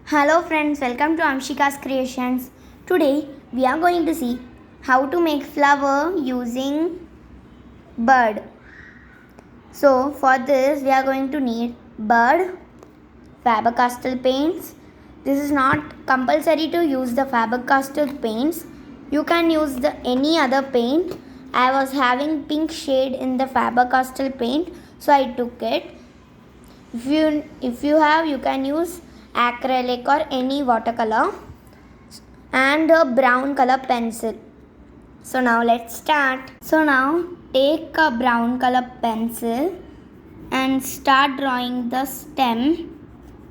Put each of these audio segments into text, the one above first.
Hello friends, welcome to Amshika's Creations. Today we are going to see how to make flower using bird. So for this we are going to need bird, Faber-Castell paints. This is not compulsory to use the Faber-Castell paints. You can use any other paint. I was having pink shade in the Faber-Castell paint, so I took it. If you have, you can use acrylic or any watercolor and a brown color pencil. So now let's start. So now take a brown color pencil and start drawing the stem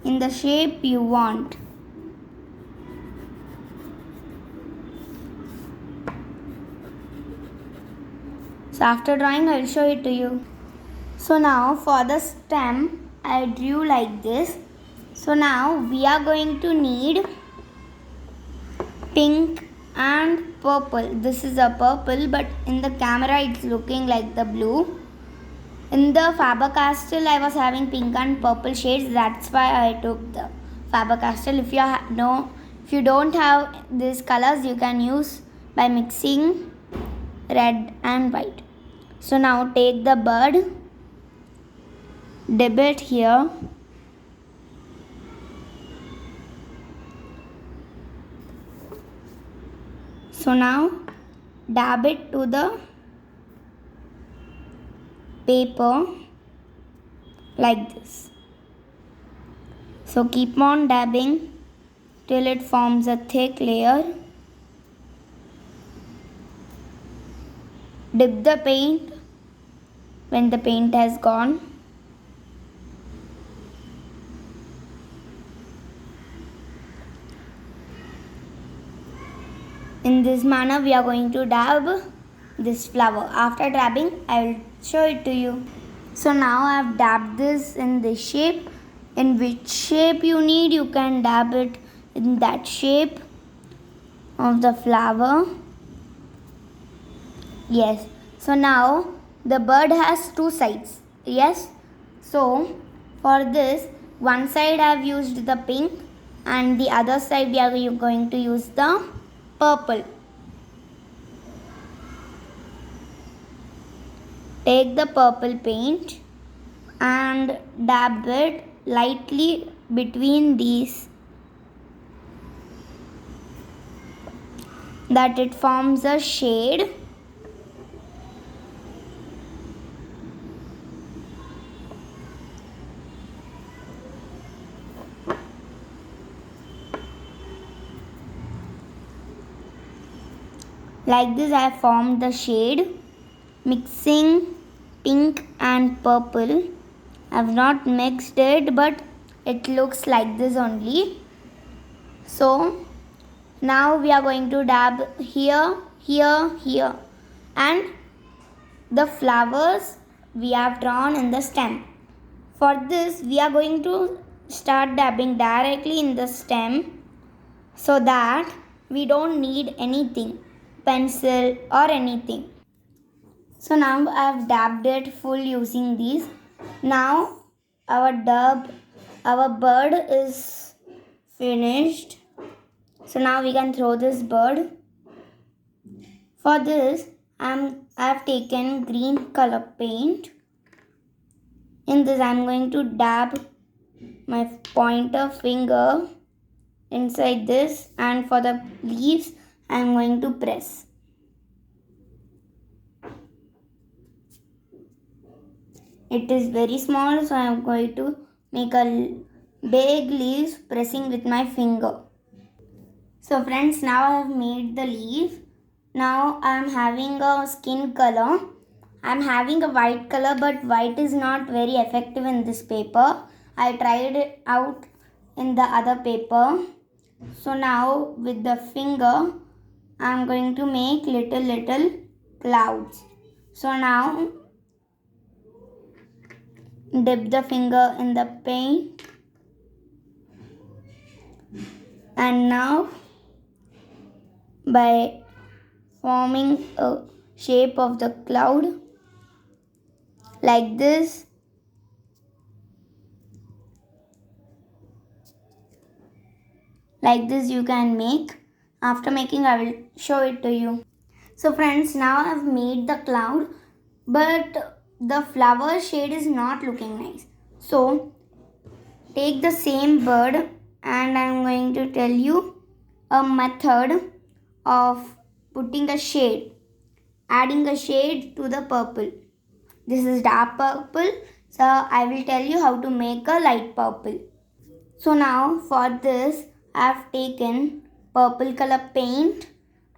in the shape you want. So after drawing, I will show it to you. So now for the stem I drew like this. So now we are going to need pink and purple. This is a purple, but in the camera it's looking like the blue. In the Faber-Castell I was having pink and purple shades. That's why I took the Faber-Castell. If you don't have these colors, you can use by mixing red and white. So now take the bird, dip it here. So now dab it to the paper like this. So keep on dabbing till it forms a thick layer. Dip the paint when the paint has gone. In this manner we are going to dab this flower. After dabbing, I will show it to you. So now I have dabbed this in this shape. In which shape you need, you can dab it in that shape of the flower. Yes. So now the bird has two sides. Yes. So for this, one side I have used the pink and the other side we are going to use the purple. Take the purple paint and dab it lightly between these, that it forms a shade. Like this I have formed the shade mixing pink and purple. I have not mixed it, but it looks like this only. So now we are going to dab here, here, here, and the flowers we have drawn in the stem. For this we are going to start dabbing directly in the stem so that we don't need anything, pencil or anything. So now I have dabbed it full using these. Now our bird is finished. So now we can throw this bird. For this I have taken green color paint. In this I am going to dab my pointer finger inside this, and for the leaves I am going to press. It is very small, so I am going to make a big leaves pressing with my finger. So friends, now I have made the leaf. Now I am having a skin color. I am having a white color, but white is not very effective in this paper. I tried it out in the other paper. So now with the finger, I am going to make little clouds. So now dip the finger in the paint, and now by forming a shape of the cloud like this, Like this you can make. After making, I will show it to you. So friends, now I have made the cloud, but the flower shade is not looking nice. So take the same bird and I am going to tell you a method of putting a shade, adding a shade to the purple. This is dark purple, so I will tell you how to make a light purple. So now for this I have taken purple color paint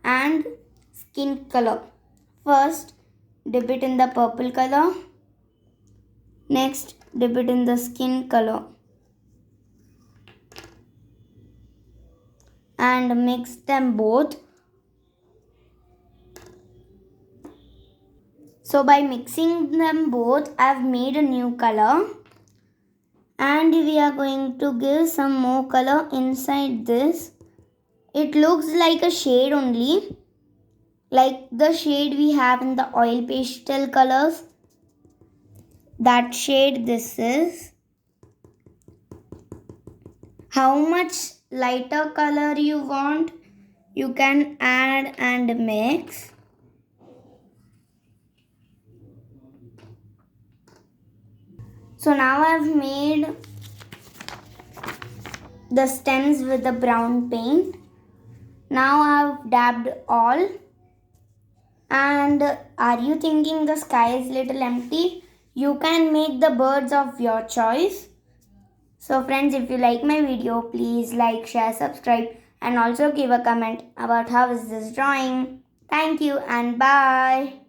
and skin color. First dip it in the purple color, next dip it in the skin color and mix them both. So by mixing them both, I have made a new color, and we are going to give some more color inside this. It looks like a shade only, like the shade we have in the oil pastel colors. That shade this is. How much lighter color you want, you can add and mix. So now I've made the stems with the brown paint. Now I've dabbed all. And are you thinking the sky is little empty? You can make the birds of your choice. So friends, if you like my video, please like, share, subscribe and also give a comment about how is this drawing. Thank you and bye.